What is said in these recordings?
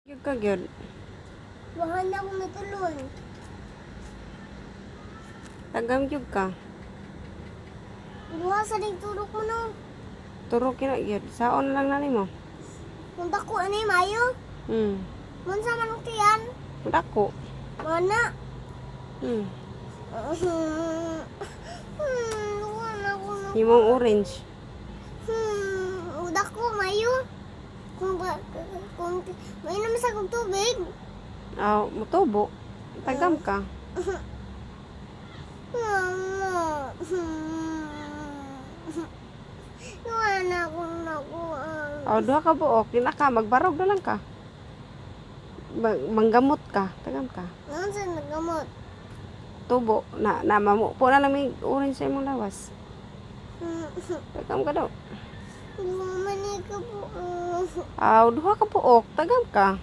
Gyud ka gyud. Bahan na akong natulon. Tagam gyud ka. Iluha sa ning turok mo no. Turo kina gyud. Saon lang na nimo. Kung dako ano yung mayo. Munsa man ang tiyan. Dako. Mana. Hmm. Luha na ako na. Imong orange. Dako mayo. Kung mainom sa kong tubig. Mutubo. Tagam ka. Mama. Luha na akong nakuha. Duha ka buok. Di na ka. Magbarog na lang ka. Manggamot ka. Tagam ka. Ano sa nagamot? Tubo. Mamupo na lang may orange sa imong lawas. Tagam ka daw. Lumani ka po. Duha ka buok. Tagam ka.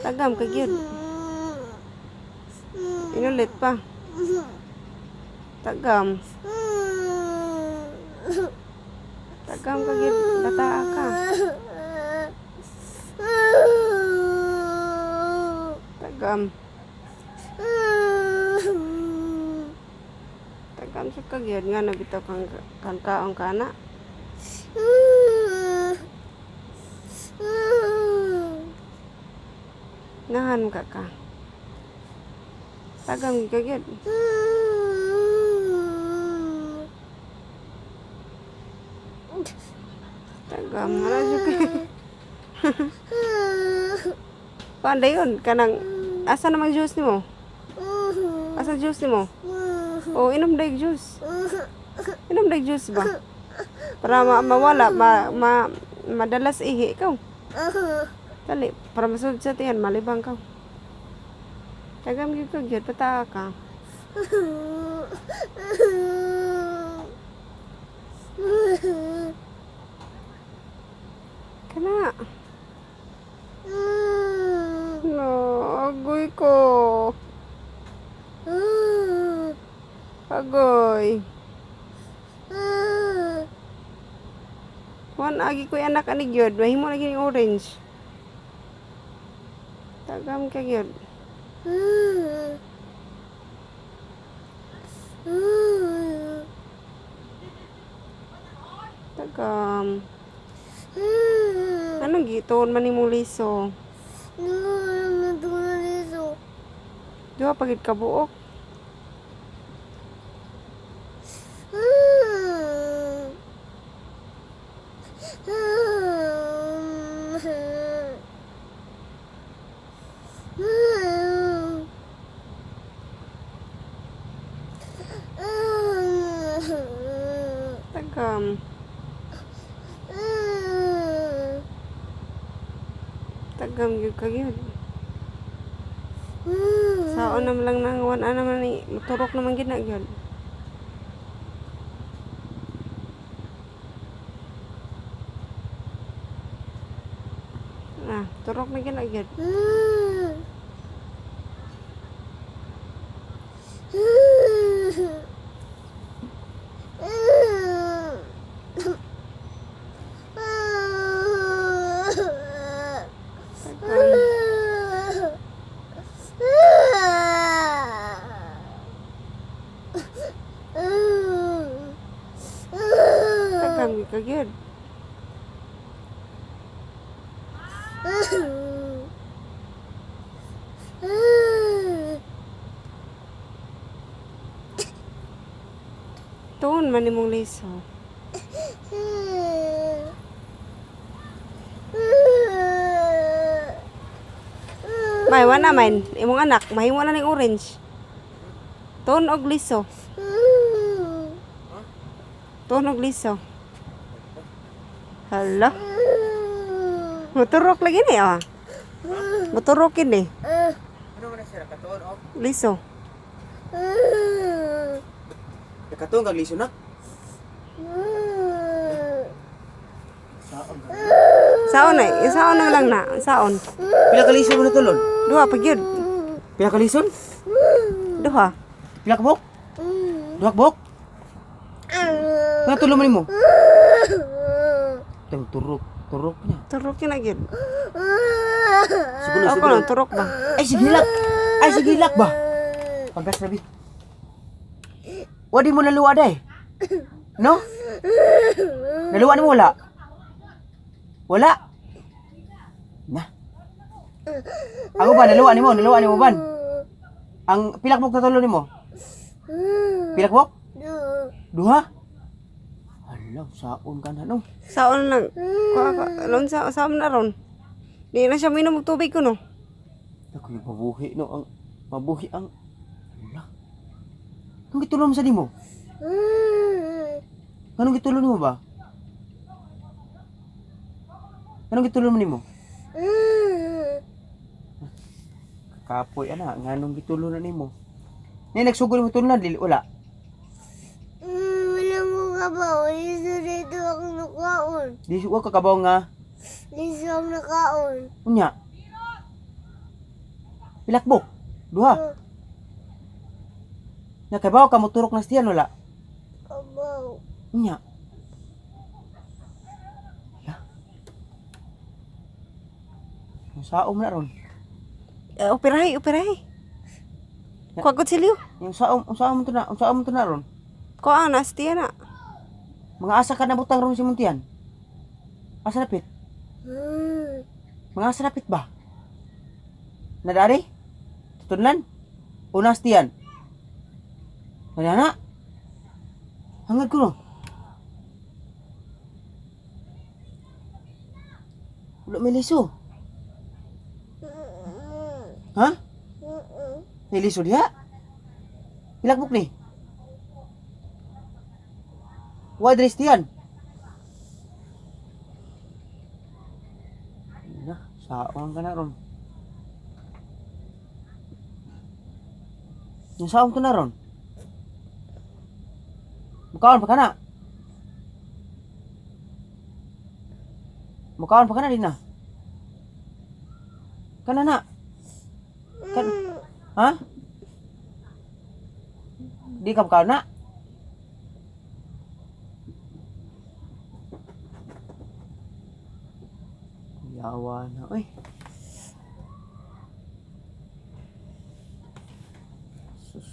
Tagam ka gyud. Inulit pa. Tagam. Tagam ka gyud. Bataa ka. Tagam. Tagam sa ka gyud nga nabitaw kang kaong kana. Nahan ka ka. Tagam ka gyud. Tagam na jud ka. Panday yun kanang asa namang juice nimo? Asa juice nimo? Inom dag juice. Inom dag juice ba? Para mawala madalas ihi ikaw. Dali, para masud sa tiyan, malibang ka. Tagam gyud ka gyud, pataa ka. Kana. No, agoy ko. Agoy. Wan agi ko anak ani gyud, mahimo lagi ng orange. Tagam ka gyud. Tagam. Anong giton man imong liso? Duha pagid ka buok. Tagam. Tagam gyud ka gyud. Saon naman lang nang wan naman ni turok naman gid na gyud. Turok na gid na gyud. Tagam gyud ka gyud. Tuon man imong liso. May wala man imong anak, mahimo na ning orange. Tuon og liso. Tuon og liso. Hala. Moturok lagi ni Moturok ini. Ano man siya katuon og Liso. katuon kag liso na. Saon na lang na. Saon. Pila ka liso mo natulon? Duha pa gyud. Pila ka lison? Duha. Pila ka buok? Duha ka buok? Natulon mo nimo? Tang turok. Turok niya. Turok yun na gid. Siguro, Ako siguro. lang, turok ba? Ay, sigilak! Ay, sigilak ba? Pagkas labi. Wadi mo naluwa day. No? Naluwa ni mo wala? Wala? Na. Ako ba, naluwa ni mo ban? Ang pilak mo natulo ni mo? Pilak mo? Duha? Hala, saon ka na no? Saon lang. Lon saon na ron. Di na siya minom og tubig ko no. Ako yung mabuhi no, ang mabuhi ang... Hala. Anong gitulong mo sa di mo? Anong gitulong mo ba? Anong gitulong mo ni mo? Kapoy ana, nganong gitulong na nimo? Ni nagsugod mo tulong na dili wala. Wala mo ka ba? Liso dito ako nakaon. Di wa ka kabaw nga Liso ako nakaon. unya. Pilakbok. Duha. Nakabaw ka mo turok na stiyan wala. Kabaw. Unya. Ya. Saom na ron. Operahay. Kuha ko silyo. Yung saom mo to na ron. Kuha na, stiya na. Mga asa ka na butang ron si Muntian. Asa napit? Mga asa napit ba? Nadari? Tutunlan? Unas tiyan? Manana? Hangad ko no? Wala may liso. Ha? May liso diha? Pilakbuk ni? Wadres tiyan? Saong ka na ron. Yung saong ka na ron. Mukaon pa ka na. Mukaon pa ka na din na. Kana na. Ha? Di ka mukaon na. Yawa na. Uy. Sus.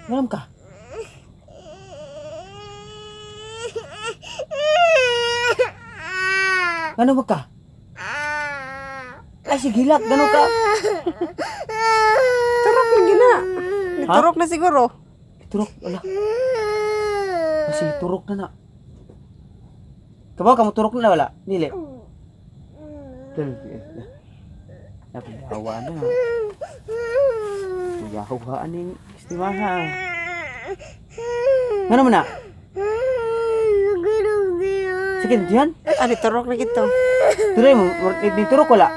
Ngalam ka? Ano ba ka? Ay, sigilak. Gano ka? Turok na gina. Turok na siguro. Turok. Wala. Kasi turok na na. Kabaw ka mo turok na wala? Dili. Napiyawa na. Niyahawaan yung istimaha. Ano mo na? Sakit diyan? Ari, turok na gito. Tuloy mo, di turok wala?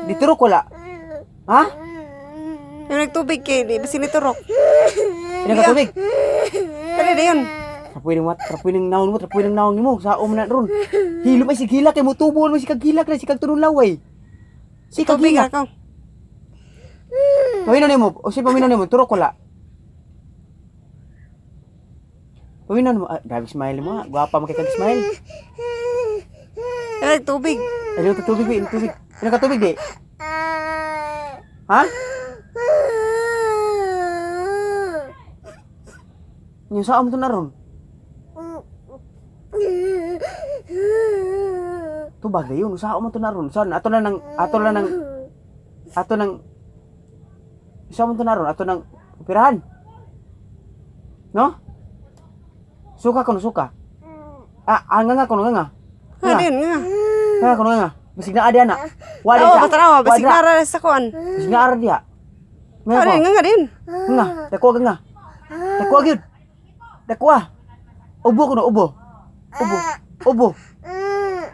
Di turok wala? Ha? Yung nagtubig kay, di ba siniturok? Pinagkatubig? Ano na yun? Trapoy ng naong mo, saom na ron. Hilom ay sigilak, kay mo tubuan mo si kagilak na, si kagtunong laway. Si Tubig kagilak. ako. Paminan mo, o si paminan mo, turok wala. Paminan mo, grabe smile mo ha, gwapa mo kay kag-smile. Ano nagtubig? Ano yung tubig, tubig. Pinagkatubig di? Ha? Yung saom to na ron. To bagay yun, saom mo to na ron. Saan? Ato nang saom mo to na ron, ato nang pirahan. No? Suka ko no suka. Nga ko no nga. Ano yun nga? Nga ko no nga. Basig na adi ana. Wala Oo, patarawa. Basig nara sa kuan. Basig na ara dia. Nga Ano ko. yun nga din? Nga, dako nga. Dako gyud. Dako. Ubo ko no, ubo. Ubo.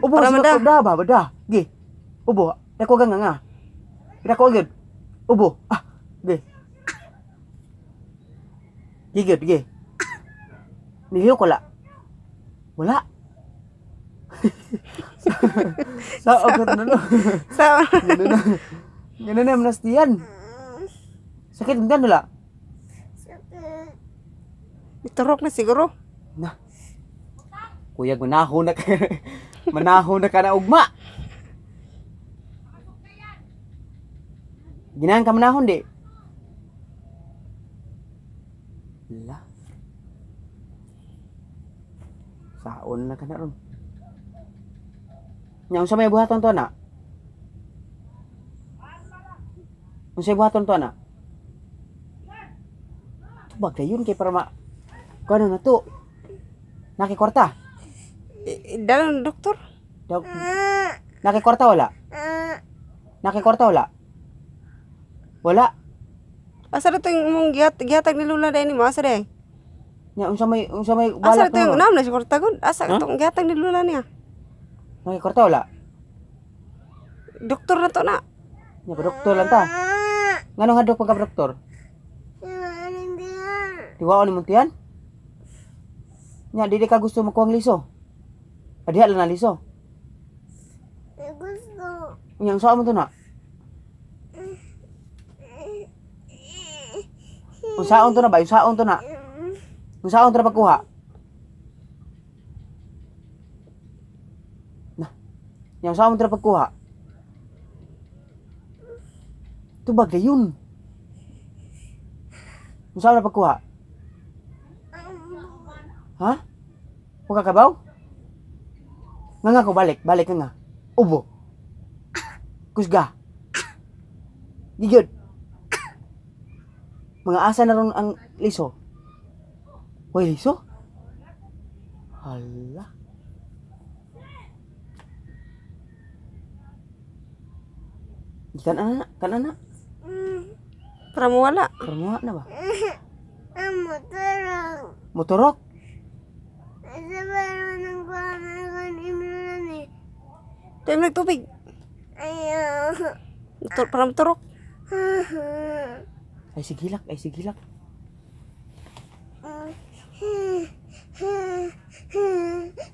Ubo Para mada. Bada. Gi. Ubo. Dako nga. Dako gyud. Ubo. Gi. Gi. Nihiyo ko la. Wala. Sa ako no. Sa... Ganun na manastiyan. Sakit mo wala? Turok na siguro. Na. Kuya, manahon na ka. Manahon na ka na ugma. Ginahan ka manahon, di? La. Saon na ka na ron. Nya, unsa may buhaton to na? Unsa may buhaton to na? Bagay yun kay para ma... Kano na to? Nakikwarta? Dalan doktor. Dok... Nakikwarta wala? Nakikwarta wala? Wala? Asa na to yung mong gihatag ni Lula dahil mo? Asa na Nya, unsa may Asa balak na to yung na? naam na siya kwarta gud? Asa Huh? itong gihatag ni Lula niya? Nakikwarta wala? Doktor na to na. Nya, doktor lang ta. Ngano nga pagka doktor? Tiwao ni Muntian? Nya, di ka gusto makuha liso? Adiha lang na liso. Gusto. Nya, unsa mo to na? Unsaon to na ba? Unsaon to na? Unsaon to na pagkuha? Na. Nya, unsaon to na pagkuha? Tubag na yun. Unsaon na pagkuha? Ha? Huwag kakabaw? Nga ko balik ka nga. Ubo. Kusga. Digod. Mga asa na ron ang liso. Way liso? Hala. Kan ana. Para mawala. Permuha na ba? Amo, tarang. Motorok? Sabaran ng kuwangan imlan eh. Tayo mo nagtubig. Ayaw. Para maturok. Ay sigilak.